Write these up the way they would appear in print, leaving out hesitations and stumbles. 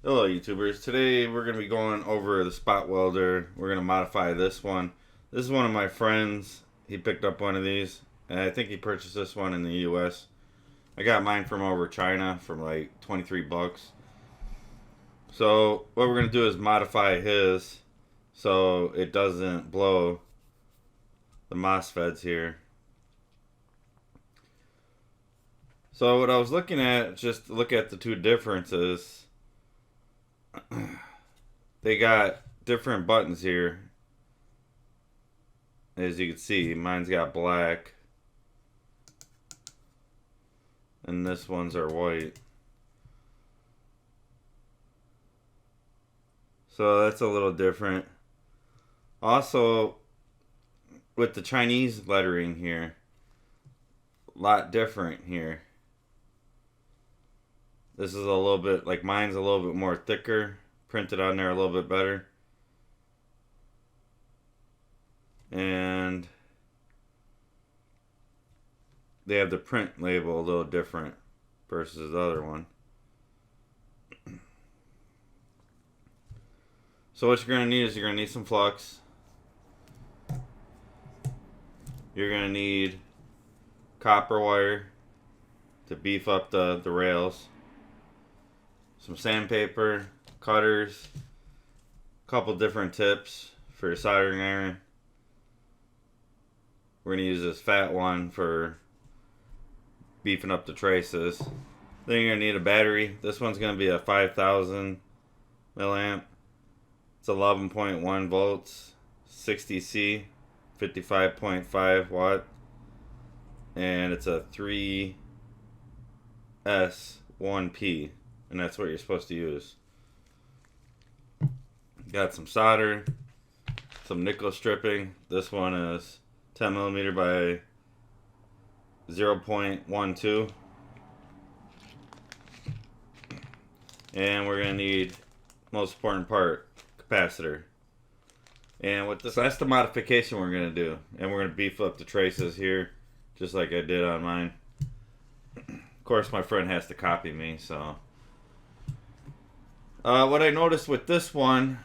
Hello YouTubers, today we're going to be going over the Spot Welder. We're going to modify this one. This is one of my friends. He picked up one of these, and I think he purchased this one in the US. I got mine from over China for like 23 bucks. So what we're going to do is modify his so it doesn't blow the MOSFETs here. So what I was looking at, just to look at the two differences, they got different buttons here. As you can see, mine's got black and this ones are white. So that's a little different. Also, with the Chinese lettering here, a lot different here. This is a little bit, like mine's a little bit more thicker, printed on there a little bit better. And they have the print label a little different versus the other one. So what you're going to need is you're going to need some flux. You're going to need copper wire to beef up the rails. Some sandpaper, cutters, a couple different tips for your soldering iron. We're going to use this fat one for beefing up the traces. Then you're going to need a battery. This one's going to be a 5000 milliamp. It's 11.1 volts, 60C, 55.5 watt. And it's a 3S1P. And that's what you're supposed to use. Got some solder, some nickel stripping. This one is 10 millimeter by 0.12. And we're going to need, most important part, capacitor. And with this, that's the modification we're going to do. And we're going to beef up the traces here, just like I did on mine. Of course, my friend has to copy me, so. What I noticed with this one,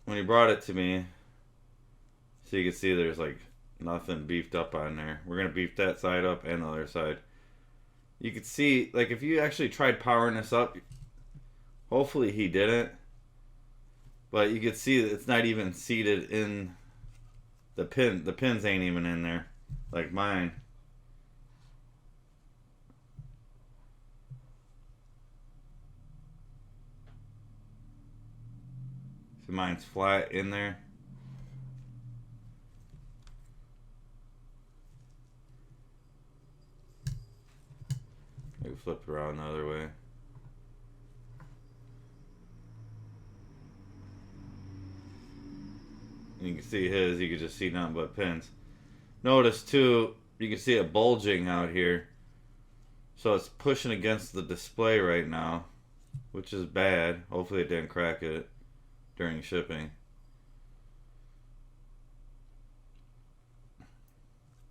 when he brought it to me, so you can see there's like nothing beefed up on there. We're going to beef that side up and the other side. You can see, like if you actually tried powering this up, hopefully he didn't, but you can see that it's not even seated in the pin. The pins ain't even in there, like mine. See, mine's flat in there. Maybe flip it around the other way. You can see his, you can just see nothing but pins. Notice too, you can see it bulging out here. So it's pushing against the display right now, which is bad. Hopefully it didn't crack it during shipping.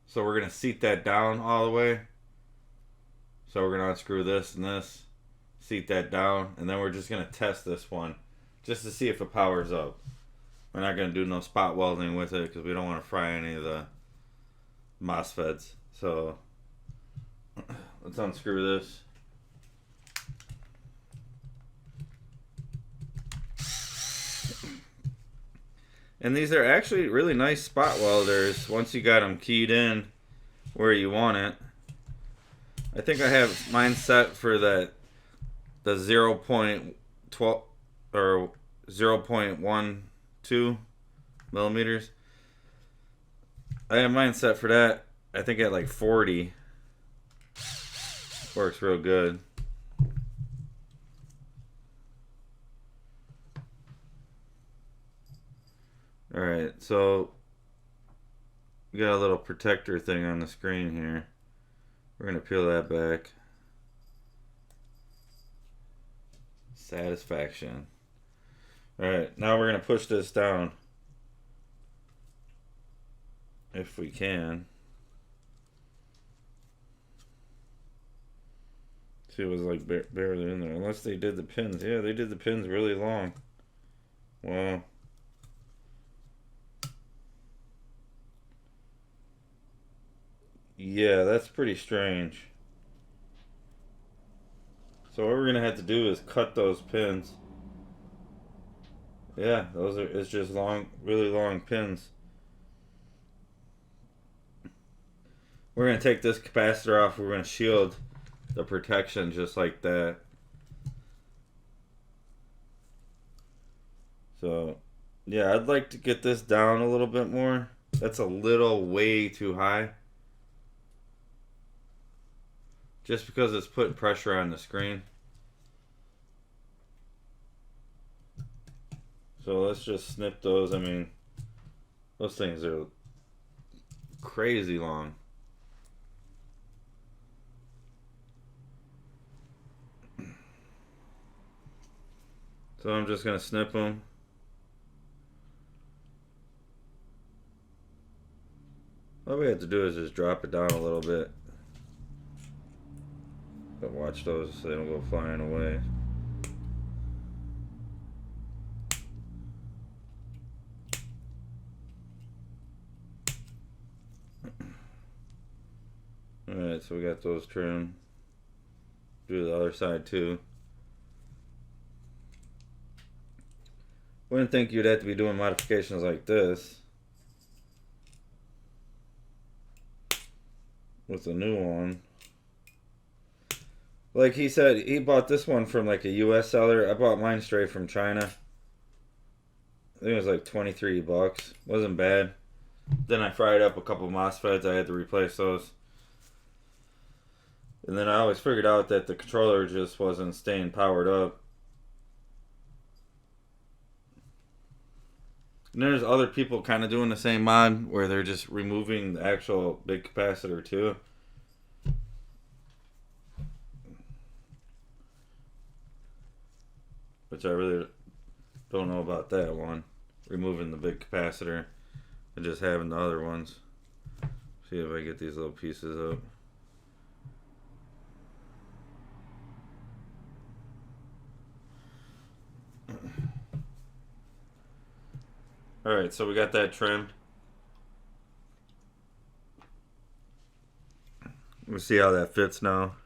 So we're going to seat that down all the way. So we're going to unscrew this and this, seat that down, and then we're just going to test this one just to see if it powers up. We're not going to do no spot welding with it because we don't want to fry any of the MOSFETs. So let's unscrew this. And these are actually really nice spot welders once you got them keyed in where you want it. I think I have mine set for the 0.12 or 0.12 millimeters. I have mine set for that. I think at like 40. Works real good. Alright, so we got a little protector thing on the screen here. We're going to peel that back. Satisfaction. Alright, now we're going to push this down. If we can. See, it was like barely in there. Unless they did the pins. Yeah, they did the pins really long. Wow. Yeah, that's pretty strange. So what we're gonna have to do is cut those pins. Yeah, those are, it's just long, really long pins. We're gonna take this capacitor off. We're gonna shield the protection just like that. So, yeah, I'd like to get this down a little bit more. That's a little way too high. Just because it's putting pressure on the screen. So let's just snip those. I mean, those things are crazy long. So I'm just going to snip them. All we have to do is just drop it down a little bit. But watch those so they don't go flying away. Alright, so we got those trimmed. Do the other side too. Wouldn't think you'd have to be doing modifications like this with the new one. Like he said, he bought this one from like a US seller. I bought mine straight from China. I think it was like 23 bucks. Wasn't bad. Then I fried up a couple of MOSFETs. I had to replace those. And then I always figured out that the controller just wasn't staying powered up. And there's other people kind of doing the same mod where they're just removing the actual big capacitor too. Which I really don't know about that one. Removing the big capacitor and just having the other ones. See if I get these little pieces up. Alright, so we got that trimmed. We'll see how that fits now.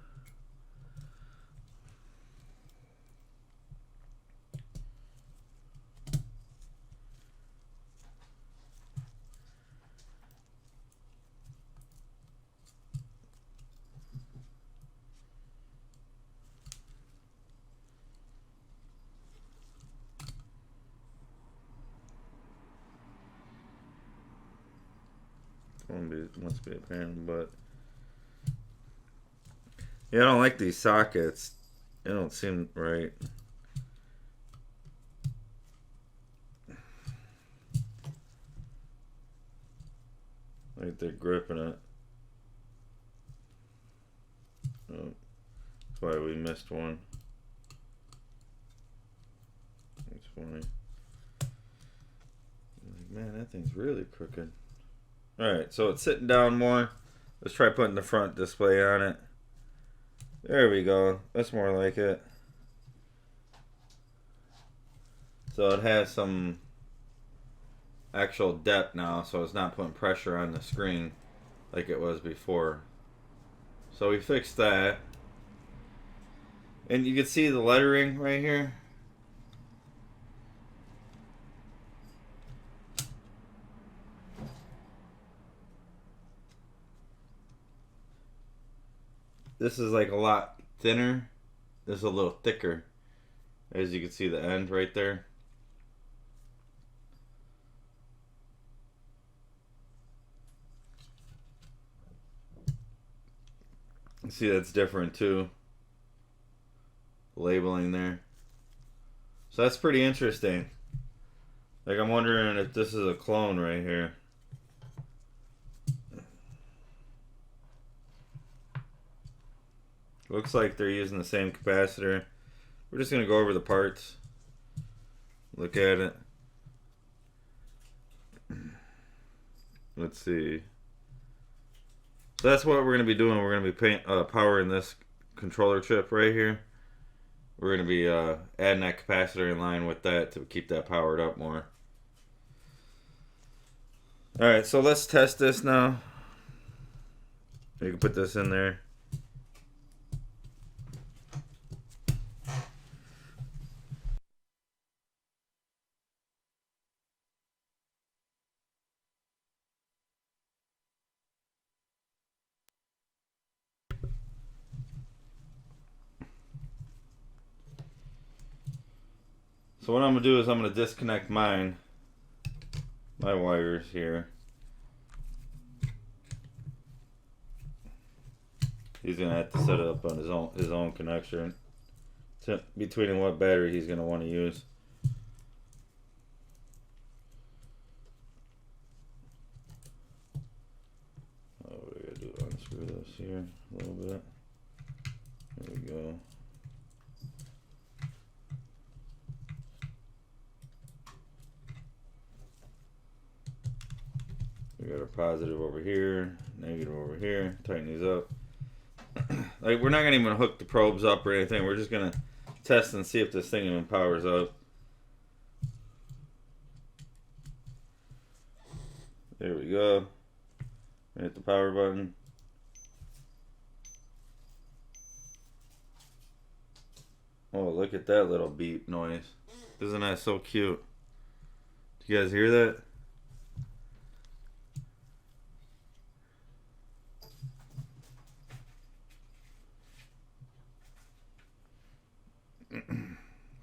Must be a pain, but yeah, I don't like these sockets. They don't seem right. Like they're gripping it. Oh, that's why we missed one. That's funny. Like, man, that thing's really crooked. Alright, so it's sitting down more. Let's try putting the front display on it. There we go. That's more like it. So it has some actual depth now, so it's not putting pressure on the screen like it was before. So we fixed that. And you can see the lettering right here. This is like a lot thinner. This is a little thicker. As you can see the end right there. See, that's different too. Labeling there. So that's pretty interesting. Like, I'm wondering if this is a clone right here. Looks like they're using the same capacitor. We're just going to go over the parts. Look at it. Let's see. So that's what we're going to be doing. We're going to be powering this controller chip right here. We're going to be adding that capacitor in line with that to keep that powered up more. Alright, so let's test this now. You can put this in there. So what I'm going to do is I'm going to disconnect my wires here. He's going to have to set it up on his own connection between what battery he's going to want to use. Oh, what do we got to do? Unscrew this here a little bit. There we go. We got our positive over here, negative over here. Tighten these up. Like, we're not gonna even hook the probes up or anything. We're just gonna test and see if this thing even powers up. There we go. Hit the power button. Oh, look at that little beep noise. Isn't that so cute? Do you guys hear that?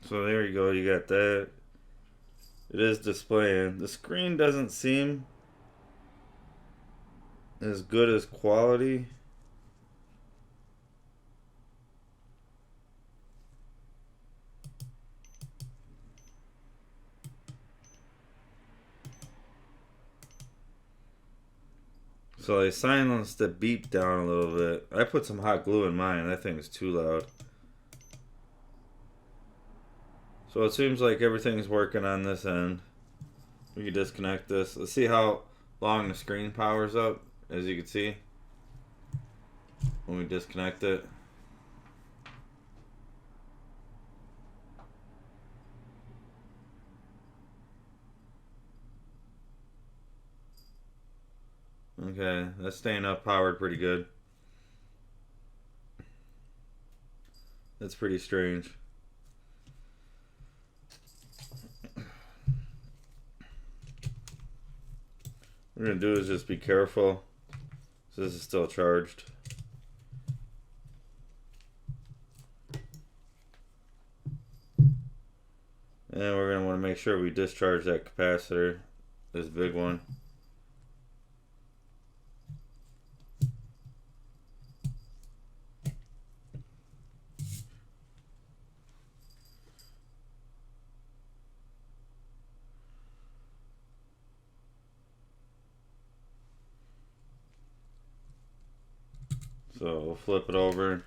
So there you go, you got that. It is displaying. The screen doesn't seem as good as quality. So I silenced the beep down a little bit. I put some hot glue in mine. That thing is too loud. So it seems like everything's working on this end. We can disconnect this. Let's see how long the screen powers up, as you can see, when we disconnect it. Okay, that's staying up powered pretty good. That's pretty strange. What we're going to do is just be careful. So this is still charged. And we're going to want to make sure we discharge that capacitor, this big one. So we'll flip it over.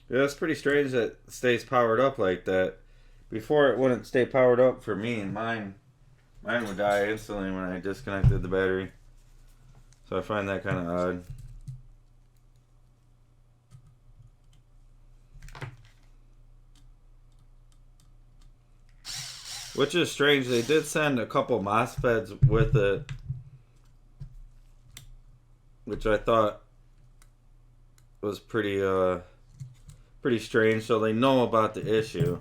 Yeah, it's pretty strange that it stays powered up like that. Before it wouldn't stay powered up for me, and mine would die instantly when I disconnected the battery. So I find that kind of odd. Which is strange. They did send a couple MOSFETs with it, which I thought was pretty strange. So they know about the issue,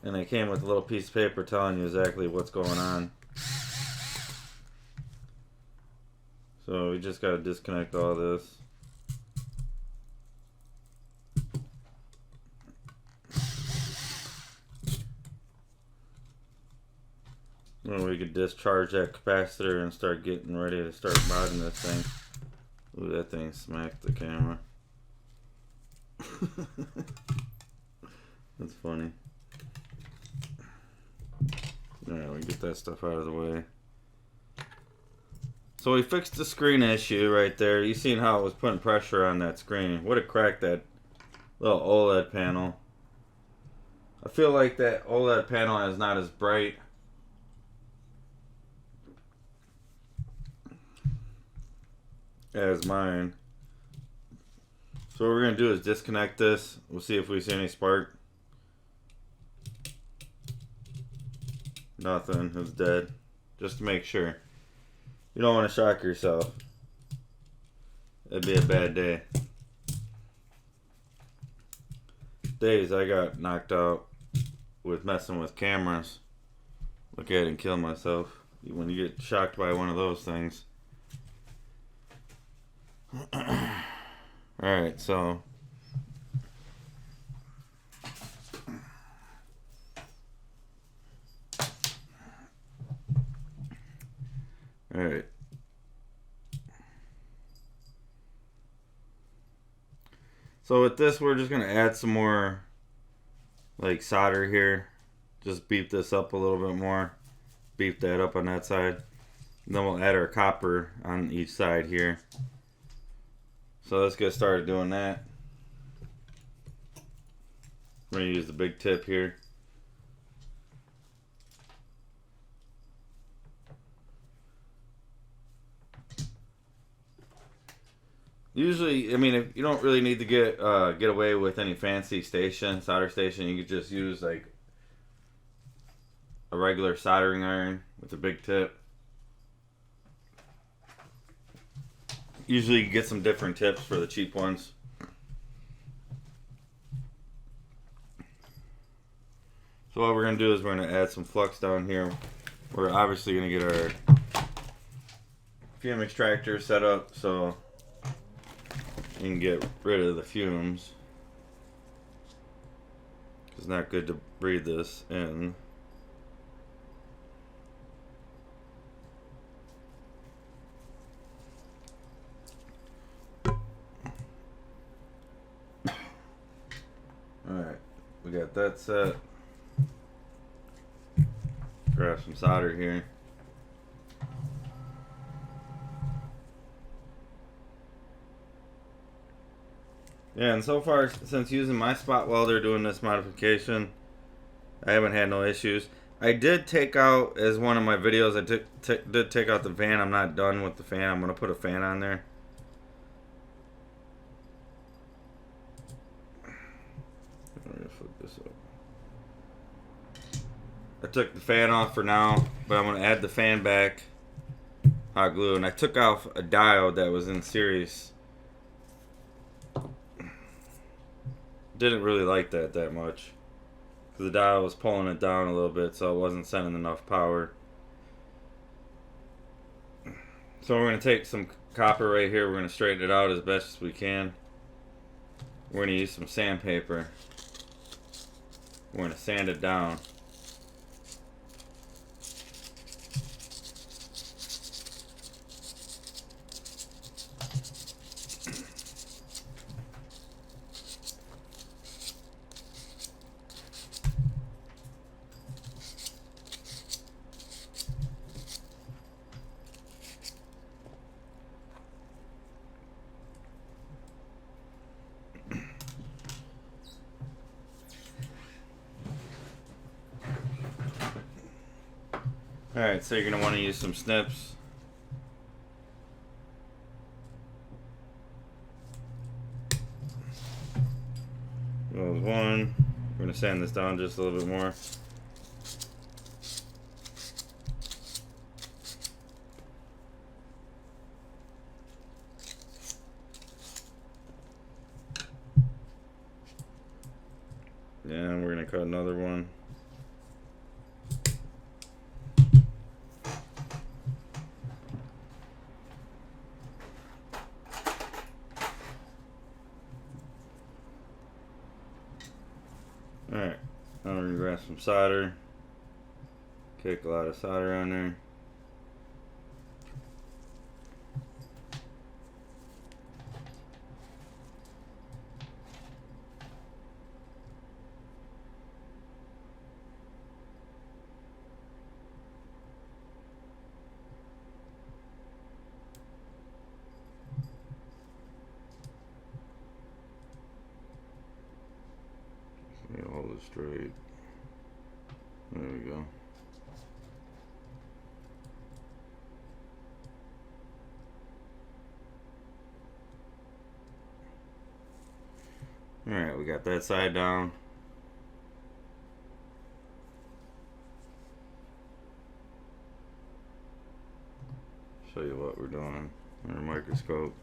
and they came with a little piece of paper telling you exactly what's going on. So we just got to disconnect all this. And we could discharge that capacitor and start getting ready to start modding this thing. Ooh, that thing smacked the camera. That's funny. Alright, we get that stuff out of the way. So we fixed the screen issue right there. You seen how it was putting pressure on that screen. Would have cracked that little OLED panel. I feel like that OLED panel is not as bright as mine. So what we're going to do is disconnect this. We'll see if we see any spark. Nothing. It's dead. Just to make sure. You don't want to shock yourself. It'd be a bad day. Days I got knocked out with messing with cameras. Look at it and kill myself. When you get shocked by one of those things. Alright, so alright. So with this, we're just gonna add some more like solder here. Just beef this up a little bit more. Beef that up on that side. And then we'll add our copper on each side here. So let's get started doing that. We're gonna use the big tip here. Usually, I mean, if you don't really need to get away with any fancy solder station, you could just use like a regular soldering iron with a big tip. Usually you get some different tips for the cheap ones. So what we're going to do is we're going to add some flux down here. We're obviously going to get our fume extractor set up so you can get rid of the fumes. It's not good to breathe this in. Alright, we got that set. Grab some solder here. Yeah, and so far, since using my spot welder doing this modification, I haven't had no issues. I did take out, as one of my videos, I did take out the fan. I'm not done with the fan. I'm going to put a fan on there. I'm going to flip this up. I took the fan off for now, but I'm going to add the fan back. Hot glue. And I took off a diode that was in series. Didn't really like that much, because the dial was pulling it down a little bit, so it wasn't sending enough power. So we're going to take some copper right here. We're going to straighten it out as best as we can. We're going to use some sandpaper. We're going to sand it down. Alright, so you're going to want to use some snips. That was one. We're going to sand this down just a little bit more. Yeah, and we're going to cut another one. Alright, now we're going to grab some solder. Kick a lot of solder on there. Hold it straight. There we go. Alright, we got that side down. Show you what we're doing under a microscope.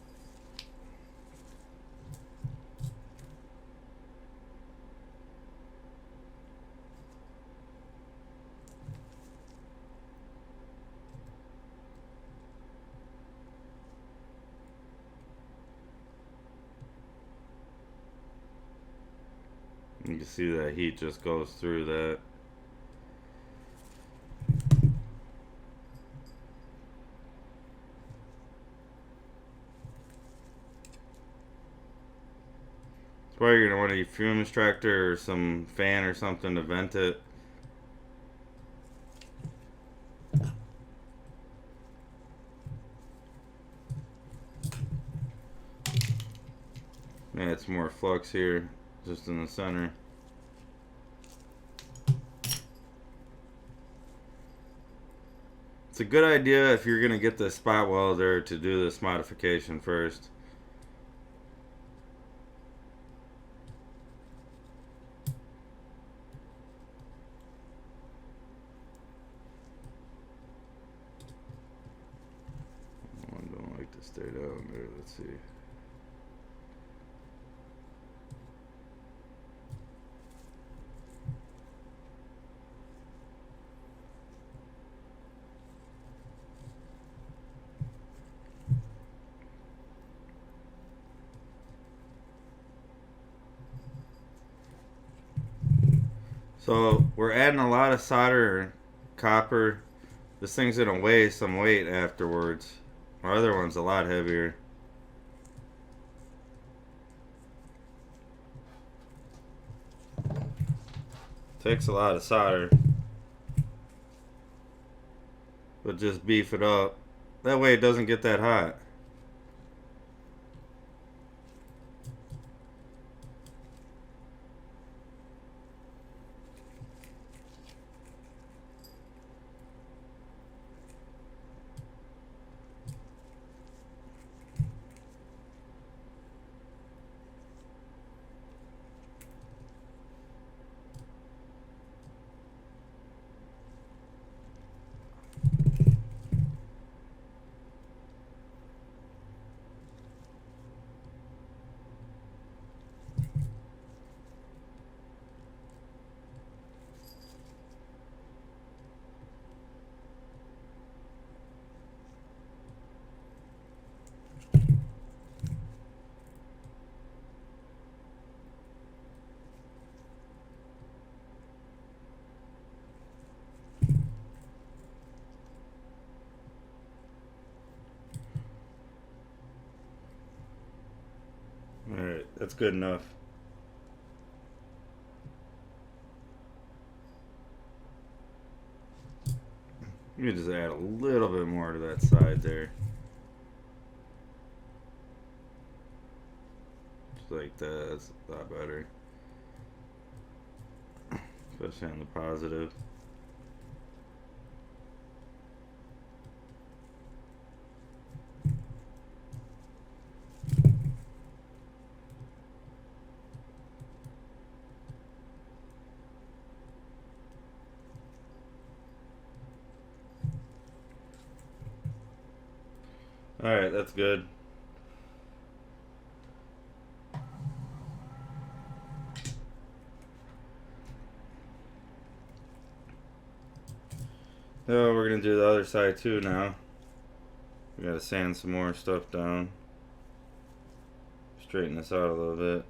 You can see that heat just goes through that. That's why you're going to want a fume extractor or some fan or something to vent it. Add some more flux here, just in the center. It's a good idea if you're going to get the spot welder to do this modification first. I don't like to stay down there. Let's see. So we're adding a lot of solder, copper. This thing's gonna weigh some weight afterwards. Our other one's a lot heavier. Takes a lot of solder, but just beef it up. That way it doesn't get that hot. Alright, that's good enough. You can just add a little bit more to that side there. Just like that, that's a lot better. Especially on the positive. Alright, that's good. Oh, we're gonna do the other side too now. We gotta sand some more stuff down. Straighten this out a little bit.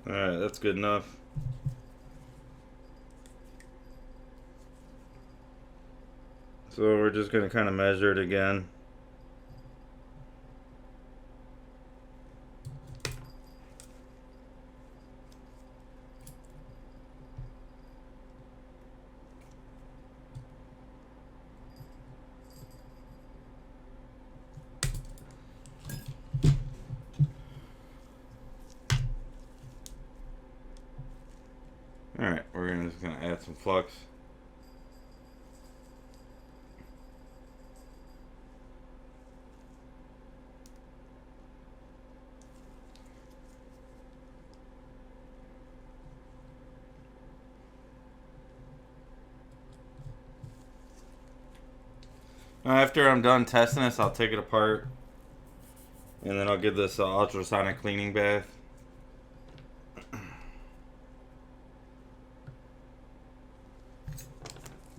Alright, that's good enough. So we're just going to kind of measure it again. just gonna add some flux. Now, after I'm done testing this, I'll take it apart, and then I'll give this an ultrasonic cleaning bath.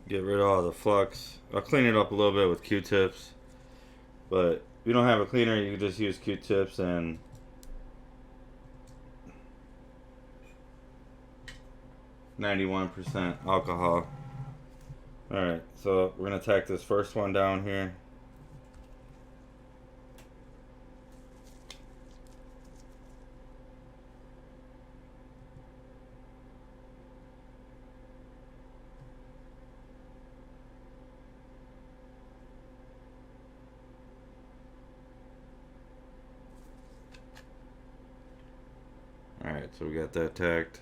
Get rid of all the flux. I'll clean it up a little bit with Q-tips, but if you don't have a cleaner, you can just use Q-tips and (91% alcohol). Alright, so we're going to tack this first one down here. Alright, so we got that tacked.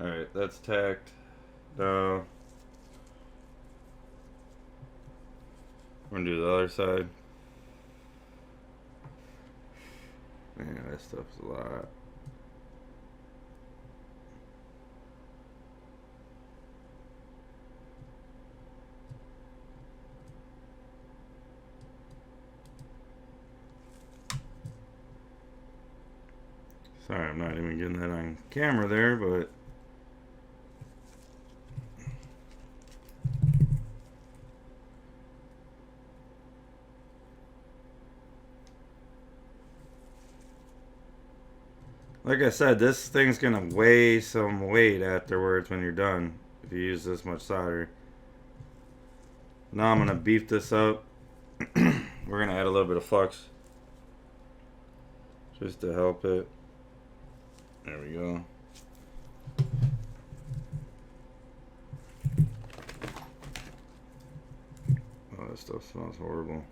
Alright, that's tacked. Now we're gonna do the other side. Man, that stuff's a lot. Sorry, I'm not even getting that on camera there, but like I said, this thing's gonna weigh some weight afterwards when you're done if you use this much solder. Now I'm gonna beef this up. We're gonna add a little bit of flux just to help it. There we go. Oh, that stuff smells horrible.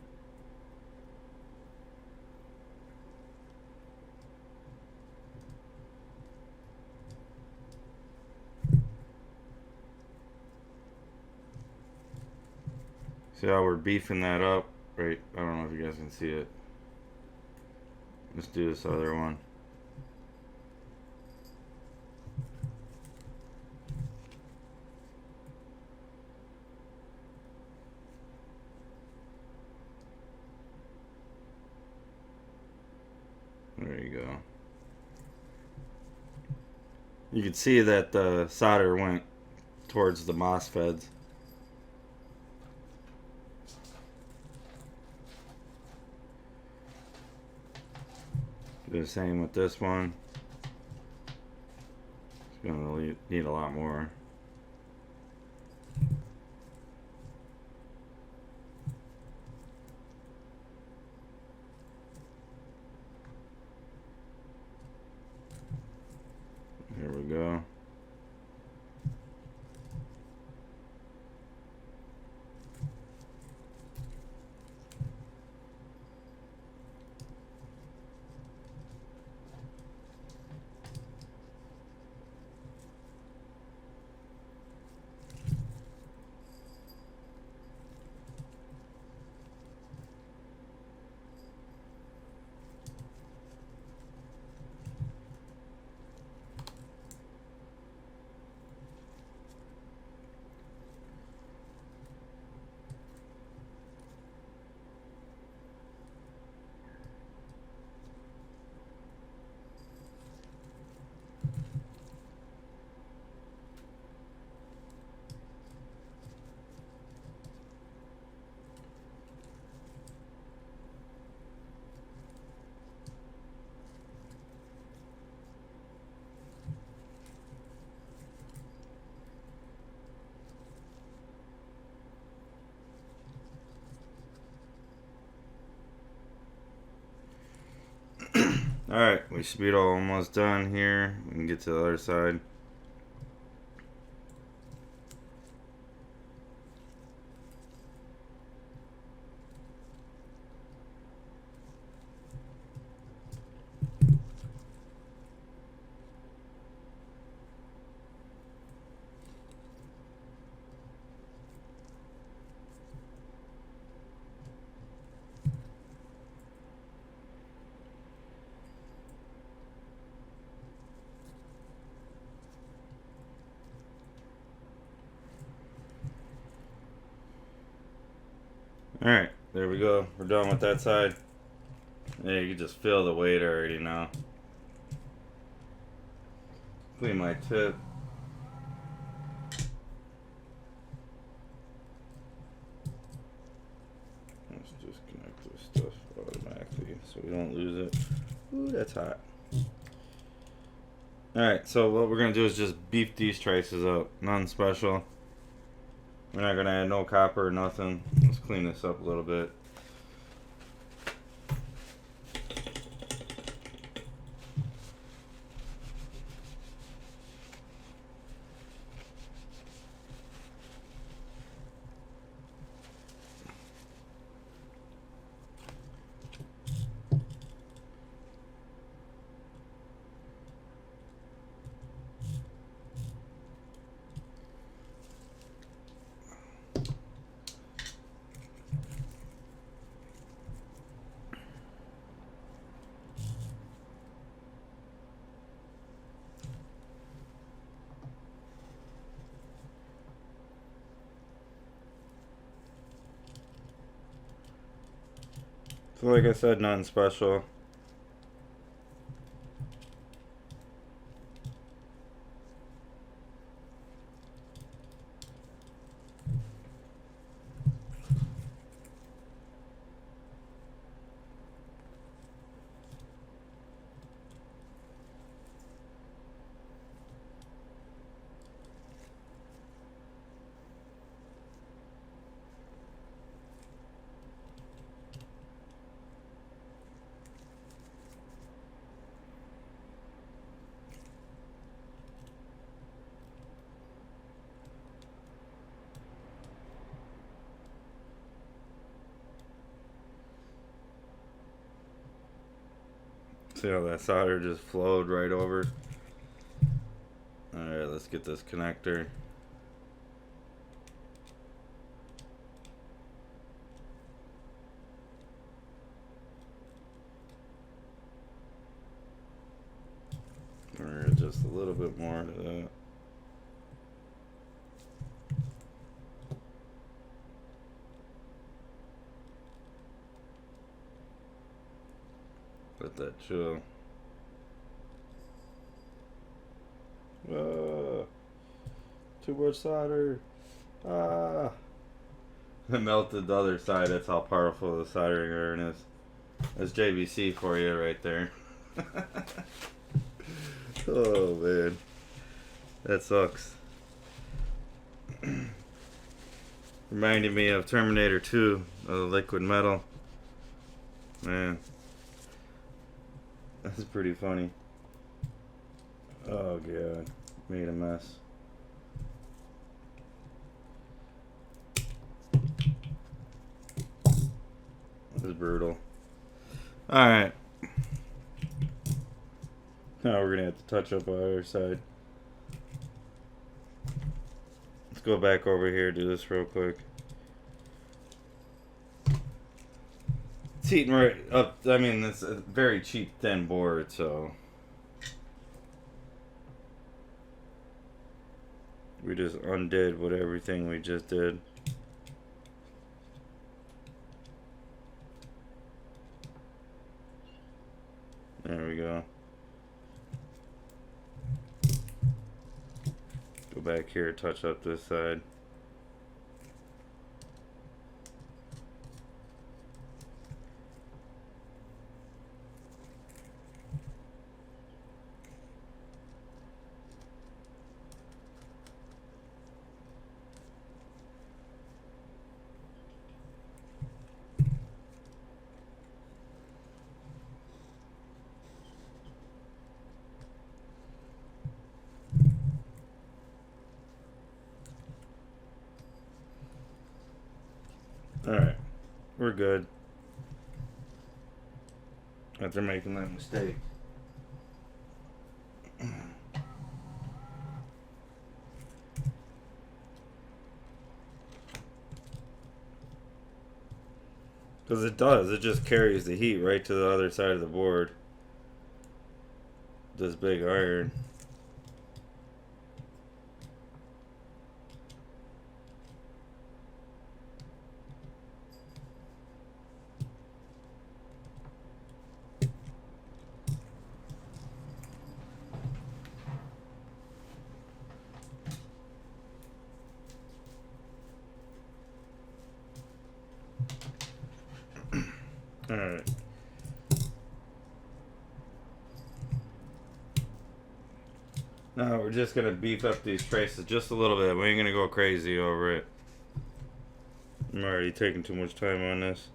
See how we're beefing that up? Right, I don't know if you guys can see it. Let's do this other one. There you go. You can see that the solder went towards the MOSFETs. Do the same with this one. It's gonna need a lot more. Here we go. Alright, we should be almost done here. We can get to the other side. Alright, there we go. We're done with that side. Yeah, you can just feel the weight already now. Clean my tip. Let's just connect this stuff automatically so we don't lose it. Ooh, that's hot. Alright, so what we're going to do is just beef these traces up. Nothing special. We're not going to add no copper or nothing. Let's clean this up a little bit. So like I said, nothing special. See how that solder just flowed right over? Alright, let's get this connector. Or just a little bit more to that. Let that chill. Too much solder. Ah. It melted the other side. That's how powerful the soldering iron is. That's JVC for you right there. Oh man. That sucks. Reminded me of Terminator 2, of the liquid metal. Man. That's pretty funny. Oh god. Made a mess. This is brutal. Alright. Now we're gonna have to touch up our other side. Let's go back over here, do this real quick. It's heating right up. I mean, it's a very cheap thin board, so we just undid what everything we just did. There we go. Go back here, touch up this side. good after making that mistake. Because it does. It just carries the heat right to the other side of the board. This big iron. Alright. Now we're just going to beef up these traces just a little bit. We ain't going to go crazy over it. I'm already taking too much time on this.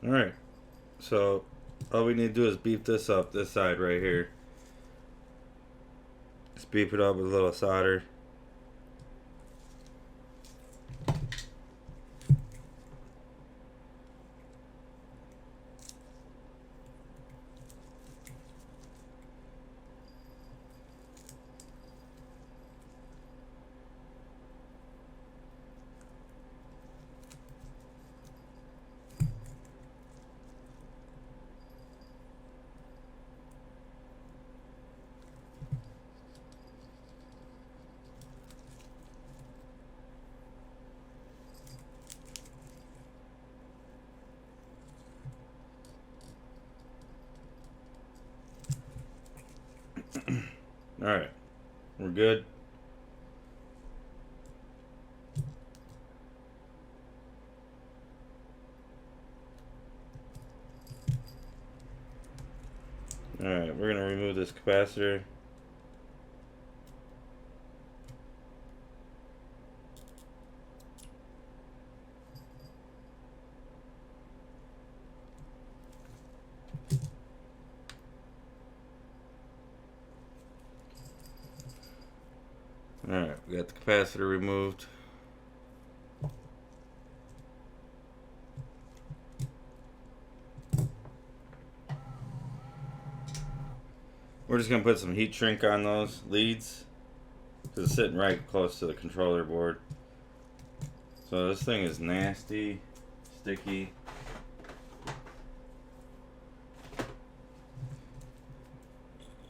Alright, so all we need to do is beef this up, this side right here. Just beef it up with a little solder. Alright, we're good. Alright, we're going to remove this capacitor. Alright, we got the capacitor removed. We're just going to put some heat shrink on those leads because it's sitting right close to the controller board. So this thing is nasty, sticky.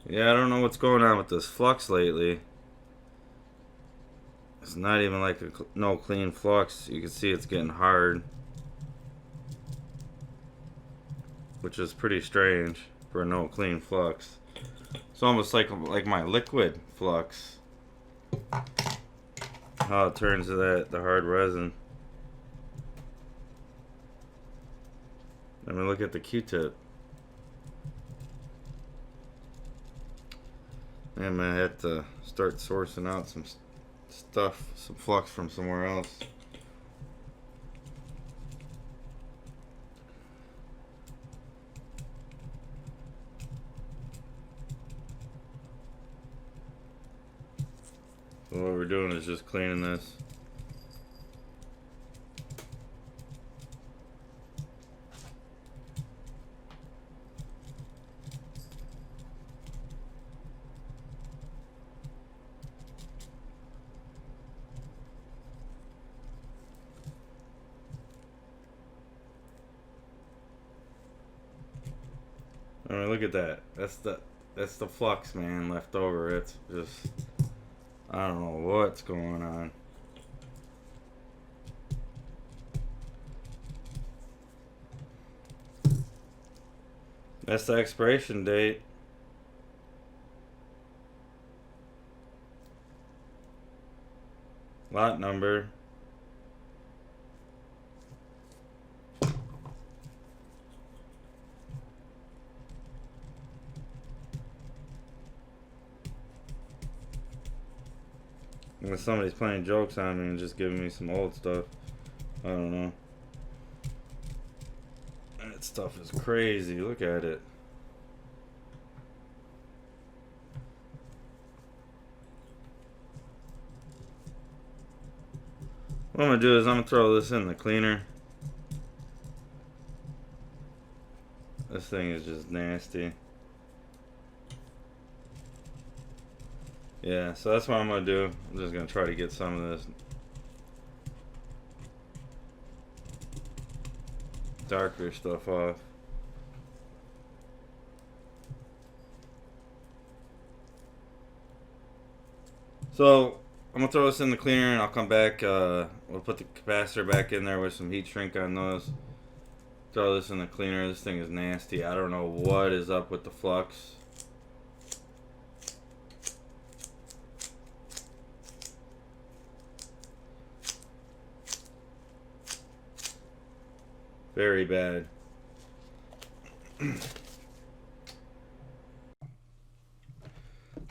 Yeah, I don't know what's going on with this flux lately. It's not even like no clean flux. You can see it's getting hard, which is pretty strange for a no clean flux. It's almost like my liquid flux. How it turns to the hard resin. I mean, look at the Q-tip. Man, I had to start sourcing out some stuff, some flux from somewhere else. So what we're doing is just cleaning this. I mean, look at that. That's the flux, man, left over. It's just, I don't know what's going on. That's the expiration date. Lot number. Unless somebody's playing jokes on me and just giving me some old stuff. I don't know. That stuff is crazy. Look at it. What I'm going to do is I'm going to throw this in the cleaner. This thing is just nasty. Yeah, so that's what I'm going to do. I'm just going to try to get some of this darker stuff off. So I'm going to throw this in the cleaner and I'll come back. We'll put the capacitor back in there with some heat shrink on those. Throw this in the cleaner. This thing is nasty. I don't know what is up with the flux. Very bad.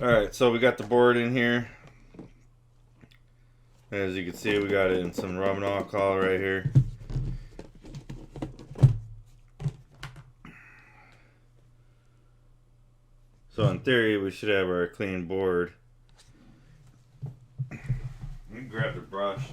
Alright, so we got the board in here. As you can see, we got it in some rubbing alcohol right here. So in theory, we should have our clean board. Let me grab the brush.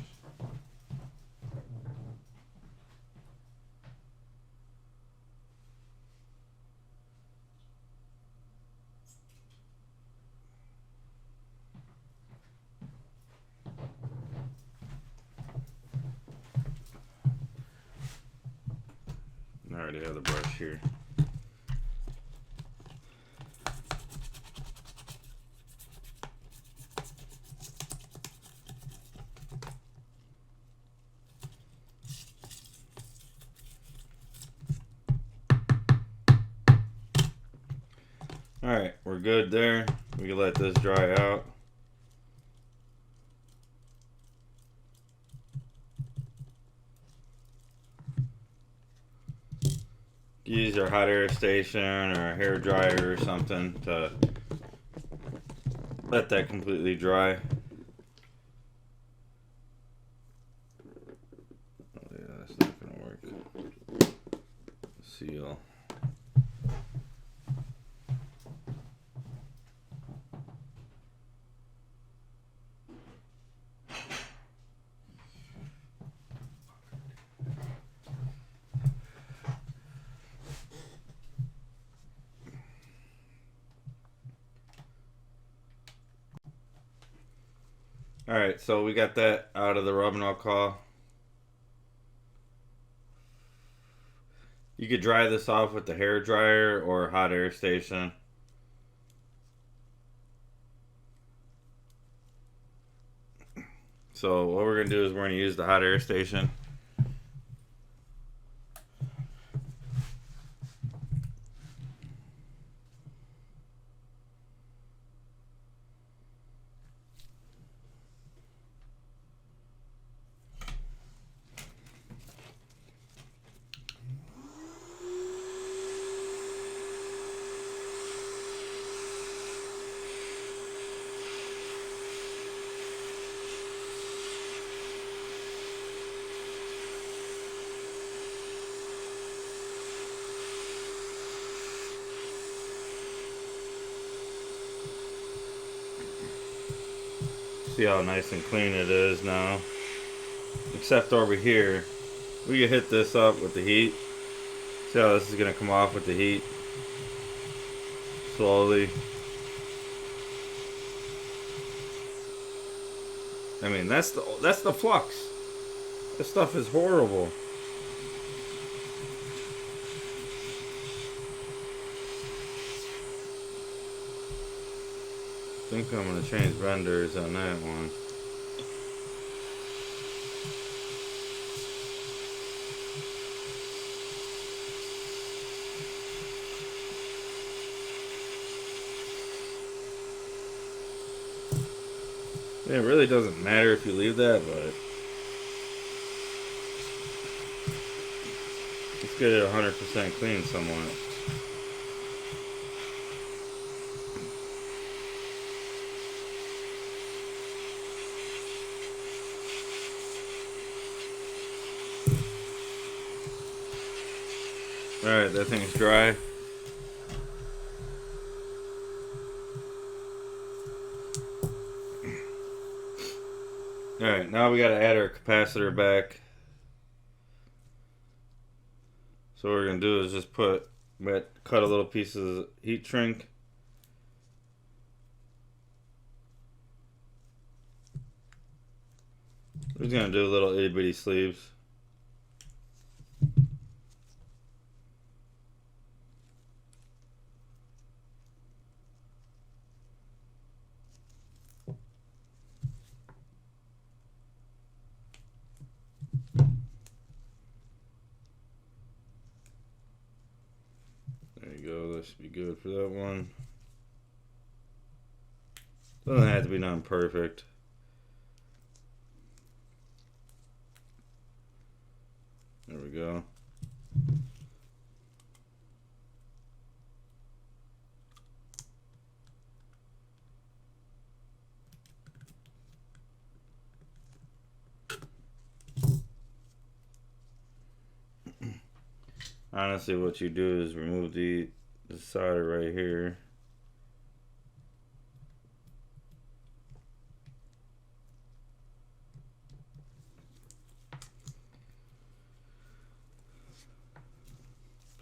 I already have the brush here. Alright, we're good there. We can let this dry out. Use your hot air station or a hair dryer or something to let that completely dry. Oh yeah, that's not gonna work. Seal. Alright, so we got that out of the rubbing alcohol. You could dry this off with the hair dryer or hot air station. So what we're going to do is we're going to use the hot air station. See how nice and clean it is now. Except over here, we can hit this up with the heat. See how this is gonna come off with the heat? Slowly. I mean, that's the flux. This stuff is horrible. I think I'm gonna change vendors on that one. It really doesn't matter if you leave that, but let's get it 100% clean somewhat. Alright, that thing's dry. Alright, now we gotta add our capacitor back. So what we're gonna do is just cut a little piece of heat shrink. We're just gonna do little itty bitty sleeves. There you go, that should be good for that one. Doesn't have to be done perfect. There we go. Honestly, what you do is remove the solder right here.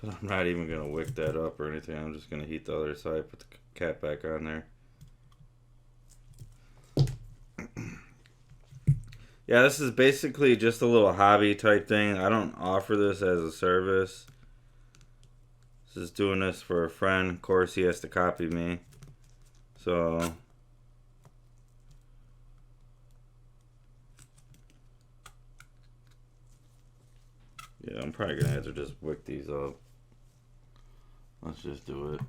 But I'm not even gonna wick that up or anything. I'm just gonna heat the other side, put the cap back on there. Yeah, this is basically just a little hobby type thing. I don't offer this as a service. This is doing this for a friend. Of course, he has to copy me. So yeah, I'm probably gonna have to just wick these up. Let's just do it.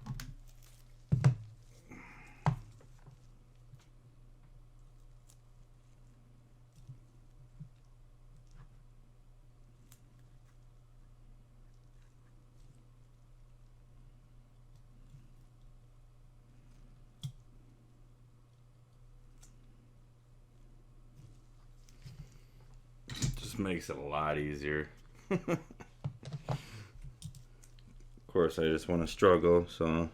Just makes it a lot easier. Of course, I just want to struggle, so.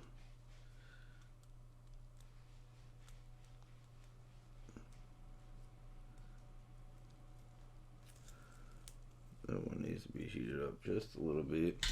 That one needs to be heated up just a little bit.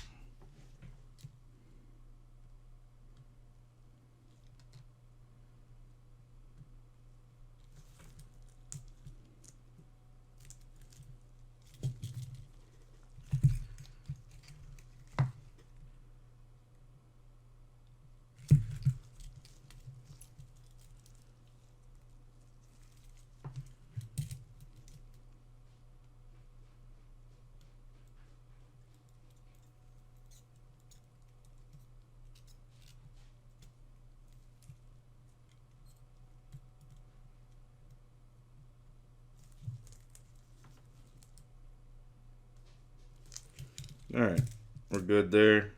Alright, we're good there.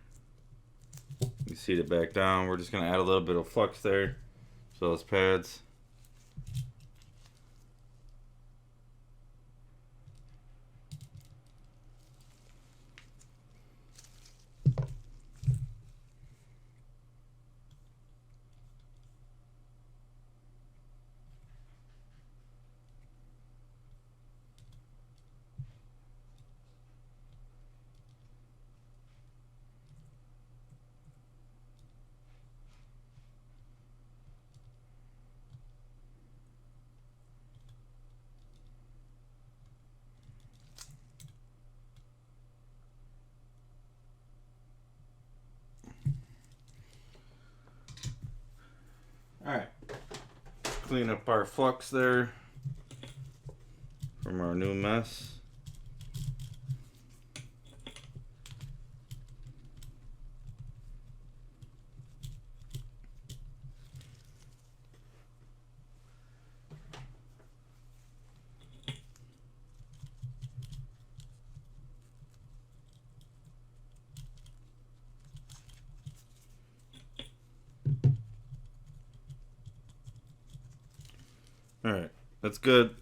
You seat it back down. We're just going to add a little bit of flux there. So those pads. clean up our flux there from our new mess. Alright, that's good.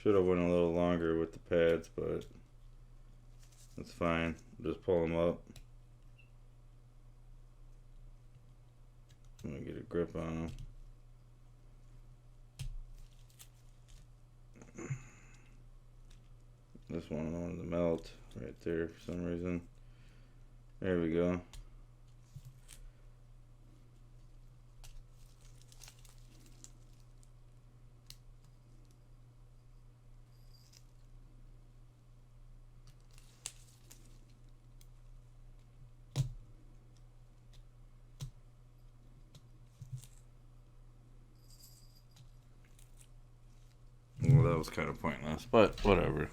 Should have went a little longer with the pads, but that's fine. Just pull them up. I'm gonna get a grip on them. This one I wanted to melt right there for some reason. There we go. Well, that was kind of pointless, but whatever.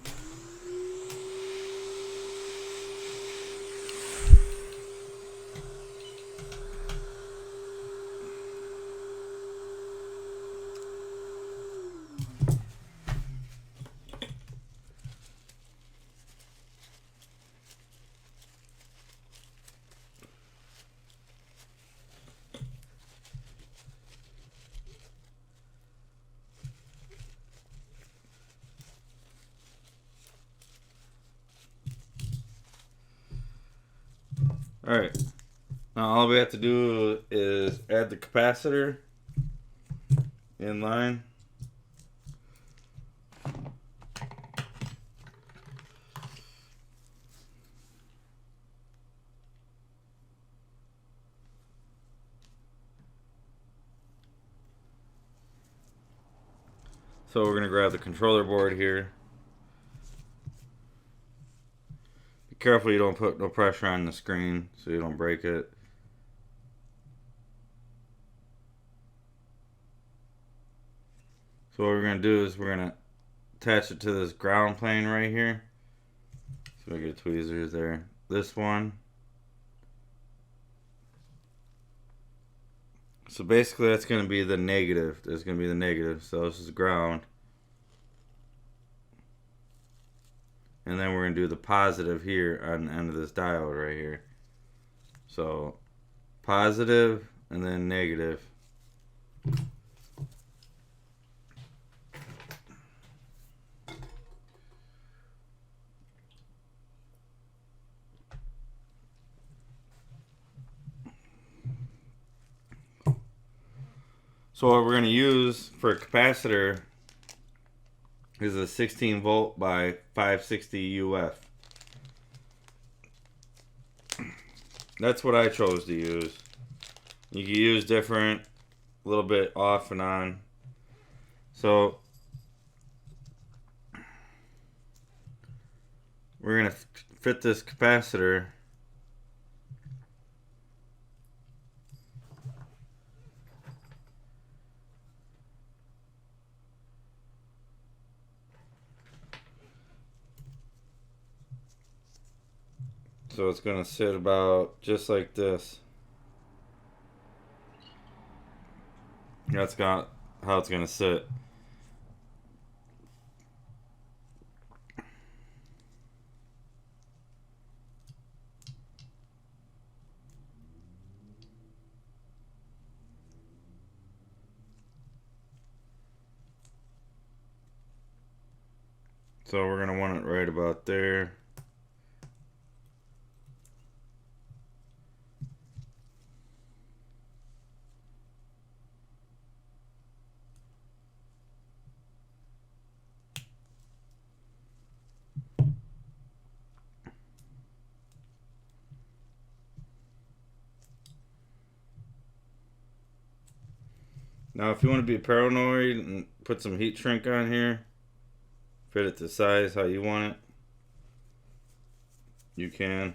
Alright, now all we have to do is add the capacitor in line. So we're going to grab the controller board here. Be careful you don't put no pressure on the screen so you don't break it. So what we're going to do is we're going to attach it to this ground plane right here. So we get tweezers there. This one. So basically that's going to be the negative. There's going to be the negative. So this is ground. And then we're going to do the positive here on the end of this diode right here. So positive and then negative. So what we're going to use for a capacitor is a 16 volt by 560 UF. That's what I chose to use. You can use different, a little bit off and on. So we're going to fit this capacitor . So it's going to sit about just like this. That's got how it's going to sit. So we're going to want it right about there. Now if you want to be paranoid and put some heat shrink on here, fit it to size how you want it, you can.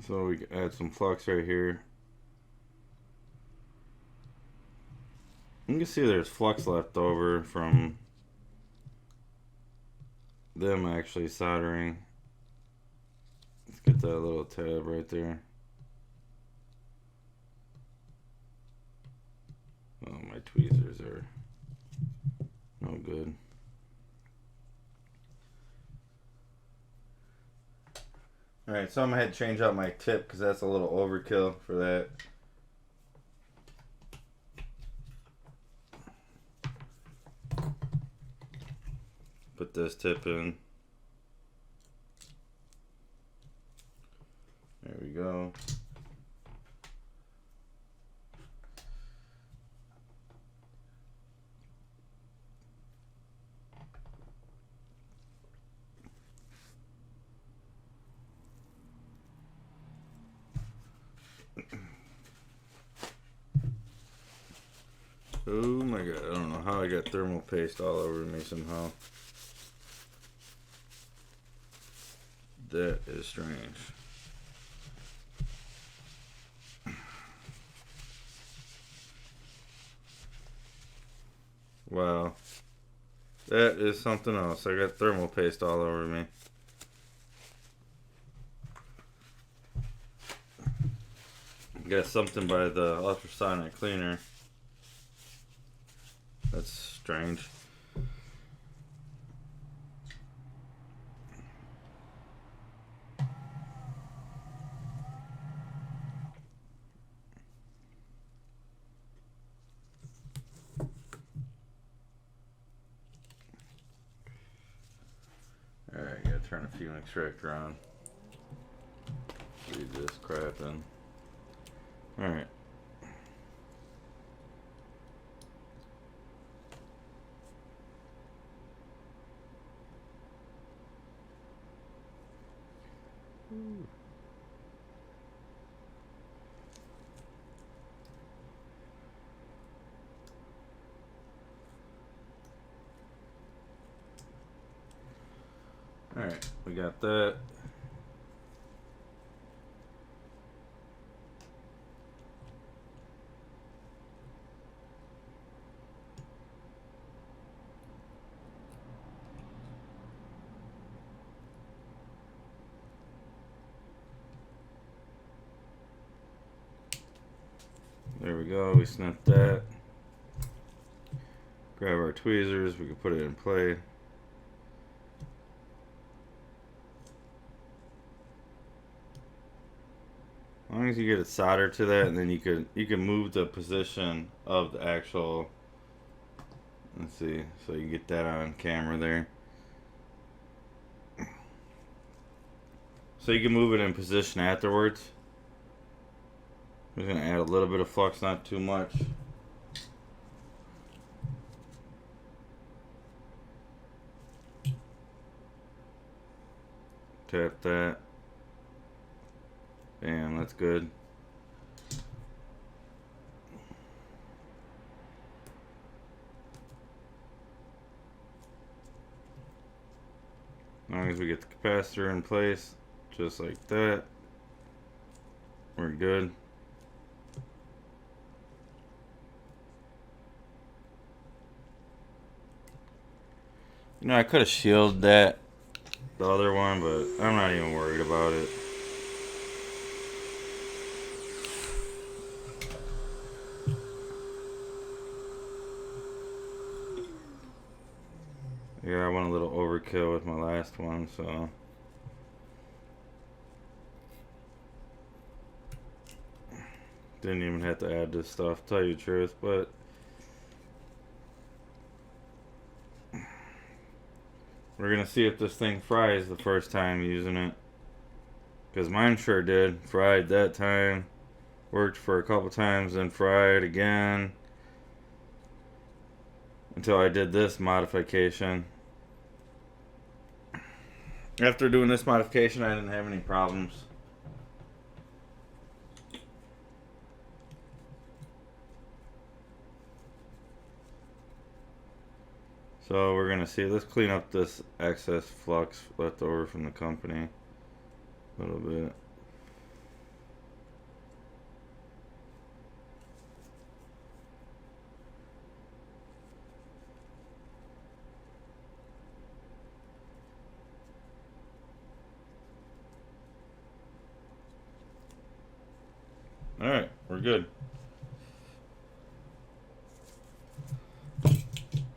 So we can add some flux right here. You can see there's flux left over from them actually soldering. Let's get that little tab right there. Oh, my tweezers are no good. Alright, so I'm going to change out my tip because that's a little overkill for that. Put this tip in. There we go. Oh my god, I don't know how I got thermal paste all over me somehow. That is strange. Wow. That is something else. I got thermal paste all over me. Got something by the ultrasonic cleaner. That's strange. Alright, gotta turn a fume extractor on. Leave this crap in. Alright. Alright, we got that. There we go, we snipped that. Grab our tweezers, we can put it in play. As long as you get it soldered to that, and then you can move the position of the actual. Let's see, so you get that on camera there. So you can move it in position afterwards. I'm just gonna add a little bit of flux, not too much. Tap that. Bam, that's good. As long as we get the capacitor in place, just like that, we're good. You know, I could have shielded that, the other one, but I'm not even worried about it. Yeah, I went a little overkill with my last one, so. Didn't even have to add this stuff, tell you the truth, but. We're gonna see if this thing fries the first time using it. Because mine sure did. Fried that time. Worked for a couple times, then fried again. until I did this modification. After doing this modification, I didn't have any problems. So we're gonna see, let's clean up this excess flux left over from the company a little bit. Alright, we're good. So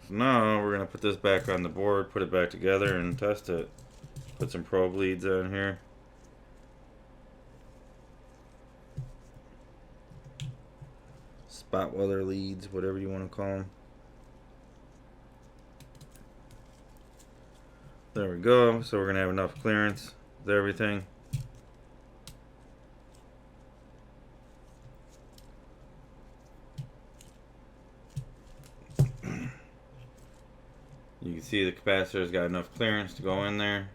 now we're going to put this back on the board, put it back together, and test it. Put some probe leads on here. Spot welder leads, whatever you want to call them. There we go. So we're going to have enough clearance with everything. You can see the capacitor's got enough clearance to go in there.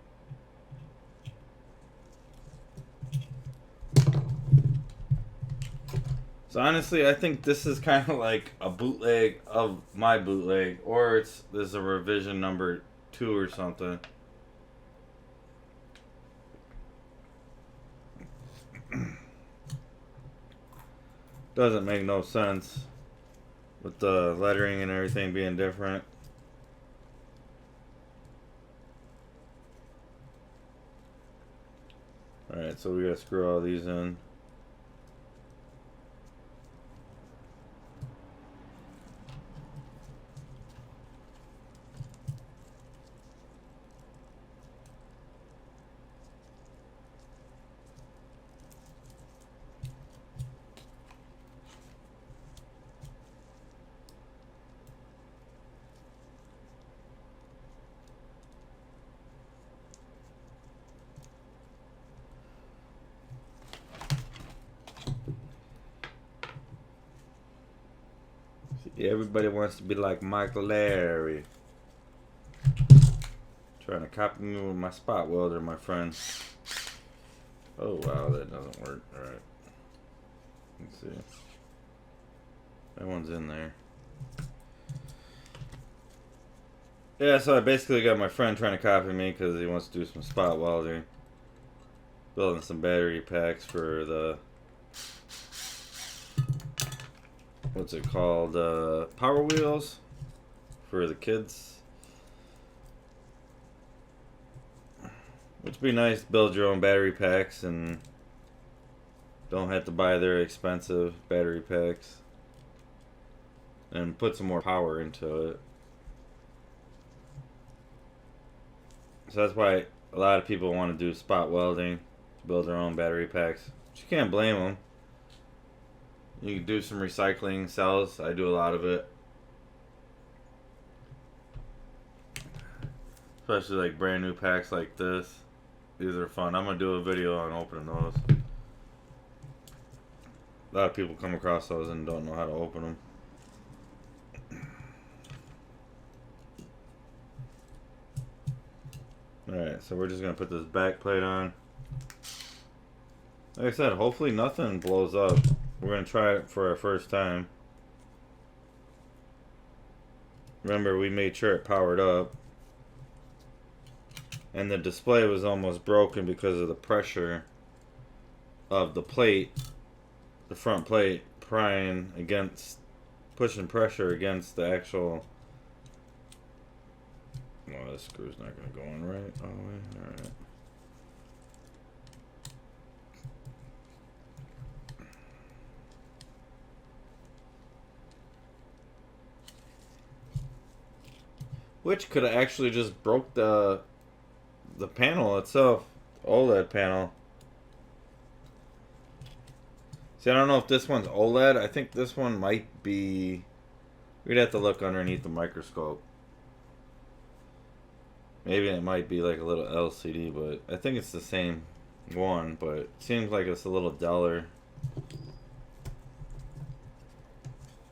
So honestly, I think this is kind of like a bootleg of my bootleg, or this is a revision number 2 or something. Doesn't make no sense with the lettering and everything being different. Alright, so we gotta screw all these in. Everybody wants to be like Michael Larry. Trying to copy me with my spot welder, my friend. Oh wow, that doesn't work. Alright. Let's see. That one's in there. Yeah, so I basically got my friend trying to copy me because he wants to do some spot welding. Building some battery packs for the... what's it called? Power wheels for the kids. Which would be nice to build your own battery packs and don't have to buy their expensive battery packs. And put some more power into it. So that's why a lot of people want to do spot welding to build their own battery packs. But you can't blame them. You can do some recycling cells. I do a lot of it. Especially like brand new packs like this. These are fun. I'm going to do a video on opening those. A lot of people come across those and don't know how to open them. Alright, so we're just going to put this back plate on. Like I said, hopefully nothing blows up. We're going to try it for our first time. Remember, we made sure it powered up. And the display was almost broken because of the pressure of the plate, the front plate, prying against, pushing pressure against the actual... well, this screw's not going to go in right all the way. Alright. Which could have actually just broke the panel itself, OLED panel. See, I don't know if this one's OLED. I think this one might be... we'd have to look underneath the microscope. Maybe it might be like a little LCD, but I think it's the same one, but it seems like it's a little duller.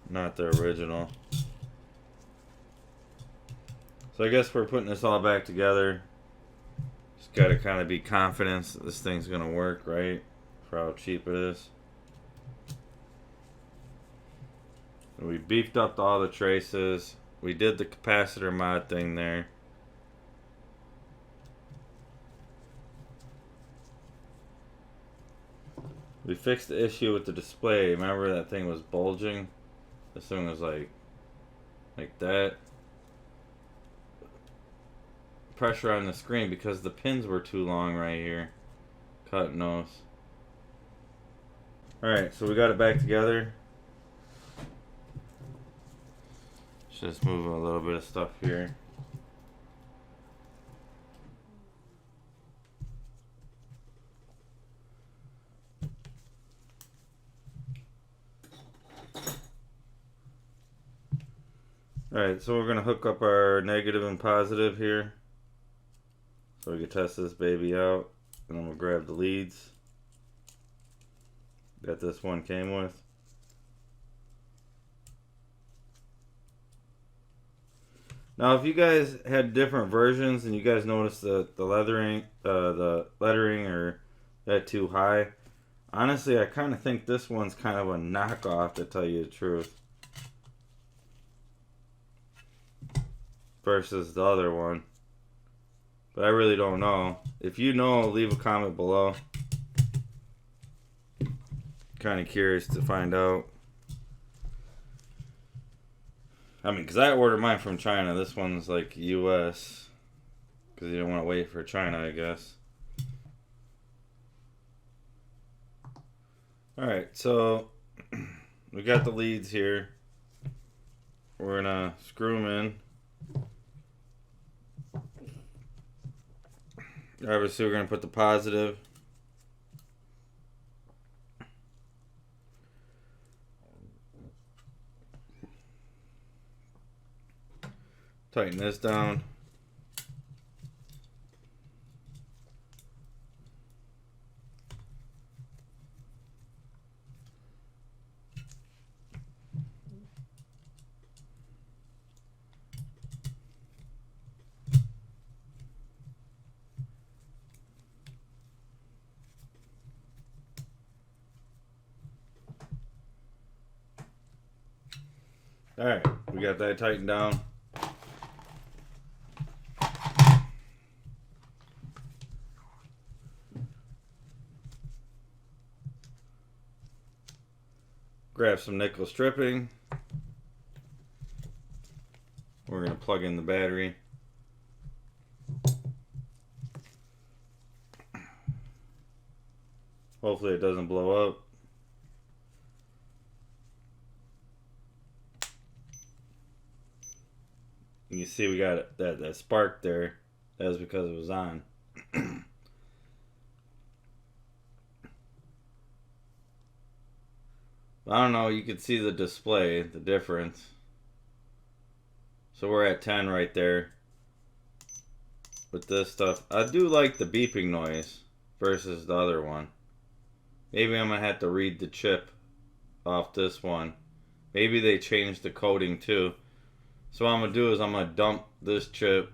Not the original. So I guess we're putting this all back together. Just gotta kind of be confident that this thing's gonna work, right? For how cheap it is. And we beefed up all the traces. We did the capacitor mod thing there. We fixed the issue with the display. Remember that thing was bulging? This thing was like that. Pressure on the screen because the pins were too long right here. Cut nose. Alright, so we got it back together. Just move a little bit of stuff here. Alright, so we're going to hook up our negative and positive here. So we can test this baby out. And then we'll grab the leads that this one came with. Now, if you guys had different versions and you guys noticed that the lettering or that too high, honestly, I kind of think this one's kind of a knockoff, to tell you the truth, versus the other one. But I really don't know. If you know, leave a comment below. Kind of curious to find out. I mean, because I ordered mine from China. This one's like US. Because you don't want to wait for China, I guess. Alright, so we got the leads here. We're going to screw them in. Obviously, we're going to put the positive. Tighten this down. Alright, we got that tightened down. Grab some nickel stripping. We're going to plug in the battery. Hopefully it doesn't blow up. You see we got that spark there. That was because it was on. I don't know, you can see the display, the difference. So we're at 10 right there. With this stuff, I do like the beeping noise versus the other one. Maybe I'm gonna have to read the chip off this one. Maybe they changed the coding too. So what I'm gonna do is I'm gonna dump this chip,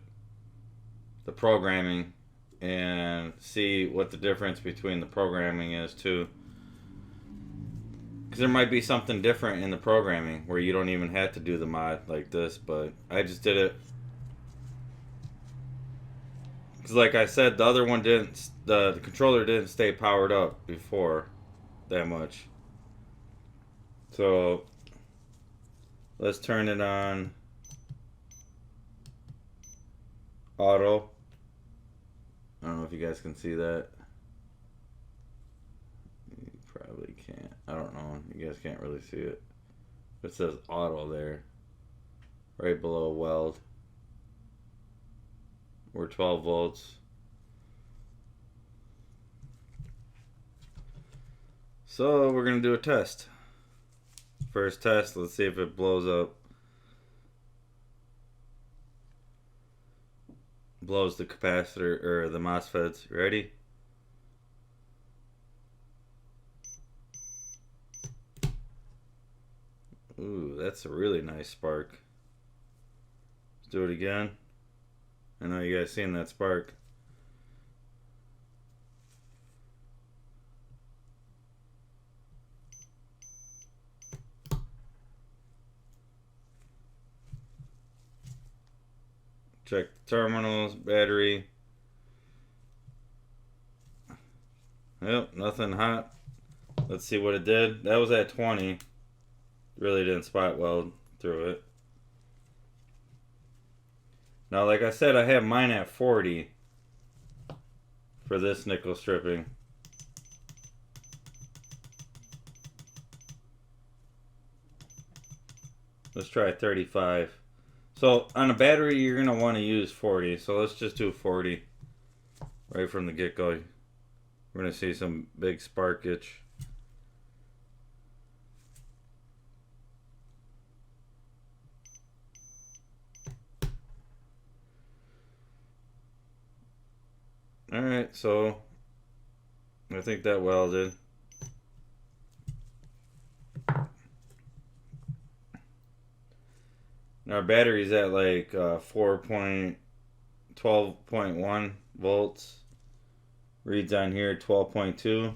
the programming, and see what the difference between the programming is too. Because there might be something different in the programming where you don't even have to do the mod like this, but I just did it. Because like I said, the other one didn't, the controller didn't stay powered up before that much. So let's turn it on auto. I don't know if you guys can see that. You probably can't. I don't know. You guys can't really see it. It says auto there. Right below weld. We're 12 volts. So we're going to do a test. First test, let's see if it blows up. Blows the capacitor or the MOSFETs. Ready? Ooh, that's a really nice spark. Let's do it again. I know you guys seen that spark. Check the terminals, battery. Yep, nothing hot. Let's see what it did. That was at 20. Really didn't spot weld through it. Now, like I said, I have mine at 40 for this nickel stripping. Let's try 35. So on a battery, you're going to want to use 40. So let's just do 40 right from the get-go. We're going to see some big sparkage. Alright, so I think that welded. Now our battery's at like 12.1 volts. Reads on here 12.2.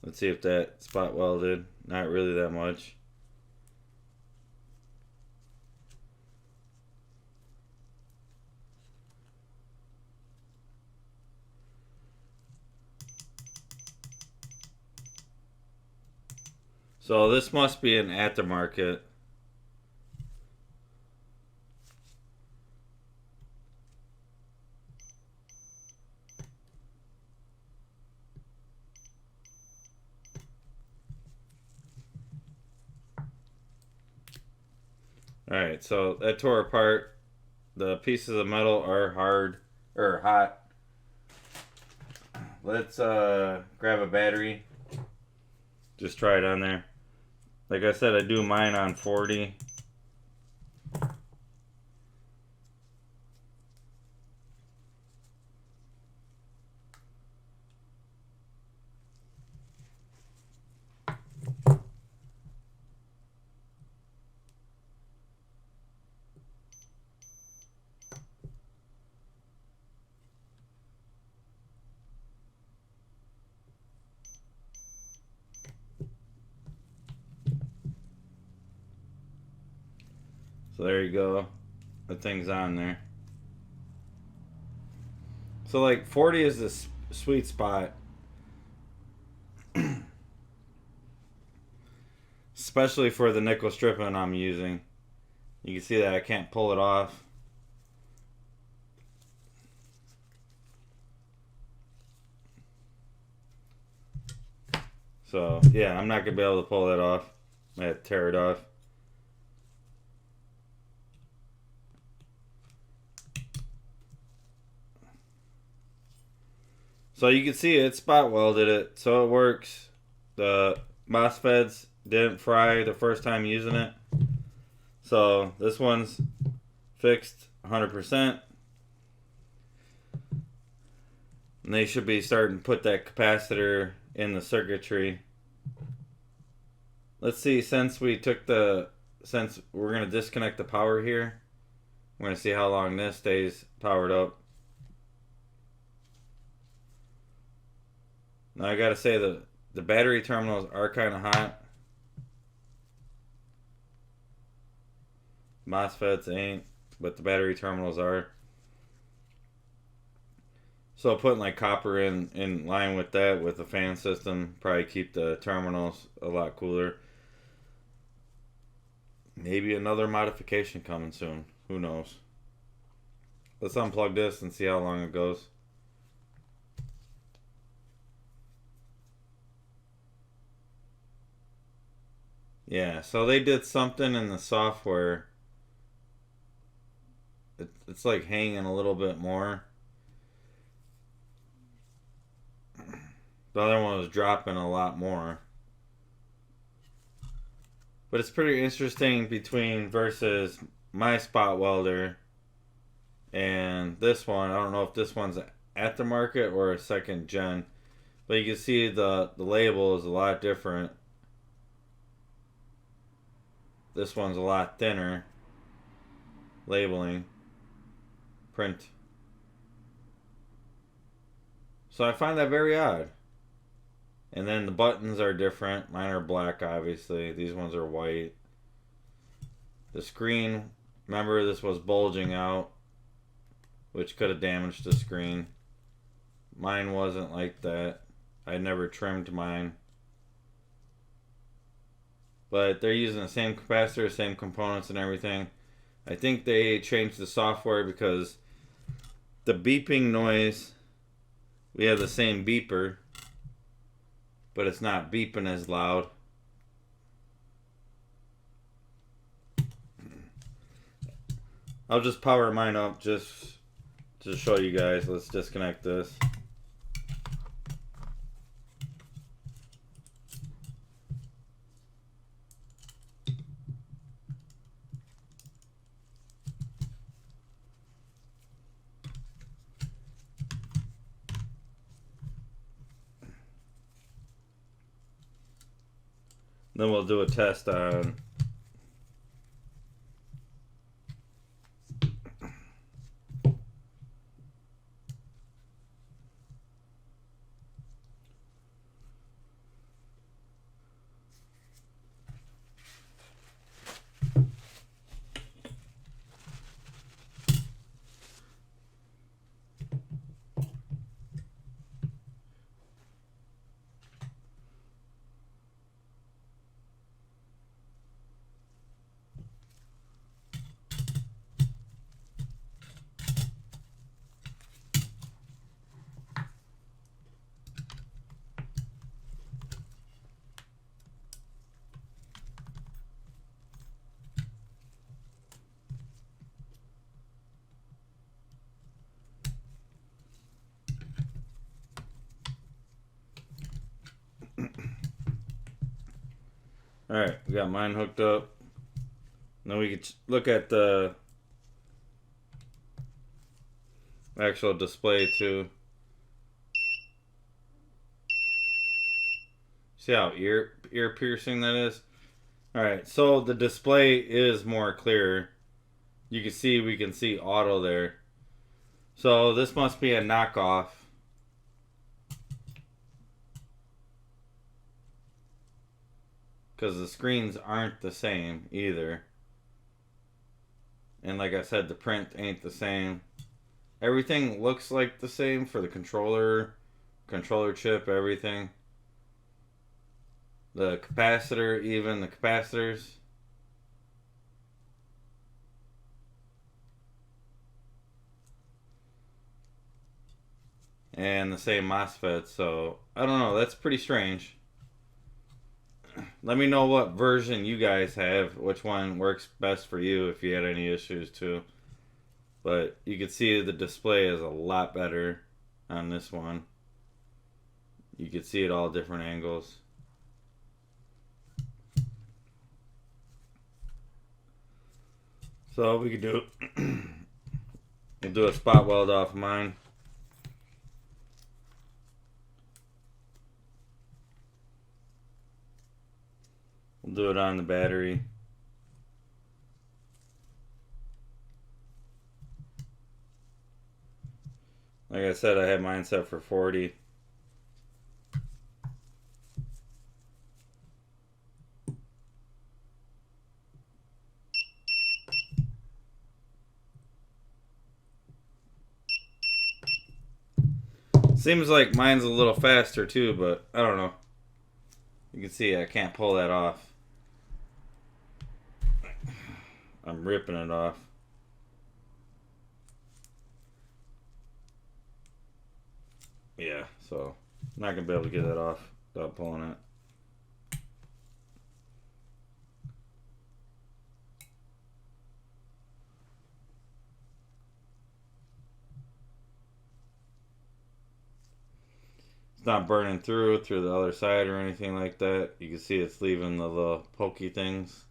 Let's see if that spot welded. Not really that much. So this must be an aftermarket. Alright, so that tore apart. The pieces of metal are hard or hot. Let's grab a battery. Just try it on there. Like I said, I do mine on 40. So there you go. The thing's on there. So like 40 is the sweet spot. Especially for the nickel stripping I'm using. You can see that I can't pull it off. So yeah, I'm not going to be able to pull that off. I had to tear it off. So you can see it spot welded it, so it works. The MOSFETs didn't fry the first time using it. So this one's fixed 100%. And they should be starting to put that capacitor in the circuitry. Let's see, since we're going to disconnect the power here, we're going to see how long this stays powered up. Now I gotta say the battery terminals are kind of hot. MOSFETs ain't, but the battery terminals are. So putting like copper in line with that with the fan system probably keep the terminals a lot cooler. Maybe another modification coming soon. Who knows? Let's unplug this and see how long it goes. Yeah, so they did something in the software. It's like hanging a little bit more. The other one was dropping a lot more. But it's pretty interesting versus my spot welder and this one. I don't know if this one's aftermarket or a second gen. But you can see the label is a lot different. This one's a lot thinner labeling. print. So I find that very odd. And then the buttons are different. Mine are black, obviously. These ones are white. The screen, remember this was bulging out, which could have damaged the screen. Mine wasn't like that. I never trimmed mine. But they're using the same capacitor, same components and everything. I think they changed the software because the beeping noise, we have the same beeper, but it's not beeping as loud. I'll just power mine up just to show you guys. Let's disconnect this. Then we'll do a test on Alright, we got mine hooked up. Now we can look at the actual display too. See how ear piercing that is? Alright, so the display is more clear. You can see, we can see auto there. So this must be a knockoff. Because the screens aren't the same either. And like I said, the print ain't the same. Everything looks like the same for the controller chip, everything. The capacitor, even the capacitors. And the same MOSFET, so I don't know, that's pretty strange. Let me know what version you guys have, which one works best for you if you had any issues too. But you can see the display is a lot better on this one. You can see it all different angles. So we could do we'll do a spot weld off mine. We'll do it on the battery. Like I said, I had mine set for 40. Seems like mine's a little faster too, but I don't know. You can see I can't pull that off. I'm ripping it off. Yeah, so I'm not gonna be able to get that off without pulling it. It's not burning through the other side or anything like that. You can see it's leaving the little pokey things.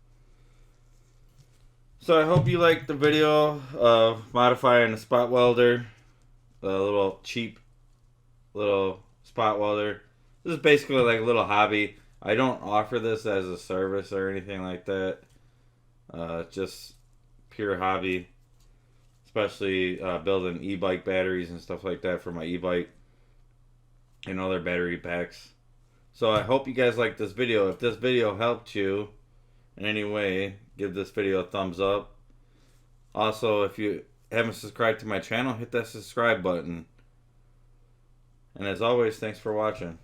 So I hope you liked the video of modifying the spot welder. The little cheap little spot welder. This is basically like a little hobby. I don't offer this as a service or anything like that. Just pure hobby. especially building e-bike batteries and stuff like that for my e-bike and other battery packs. So I hope you guys like this video. If this video helped you in any way, give this video a thumbs up. Also, if you haven't subscribed to my channel, hit that subscribe button. And as always, thanks for watching.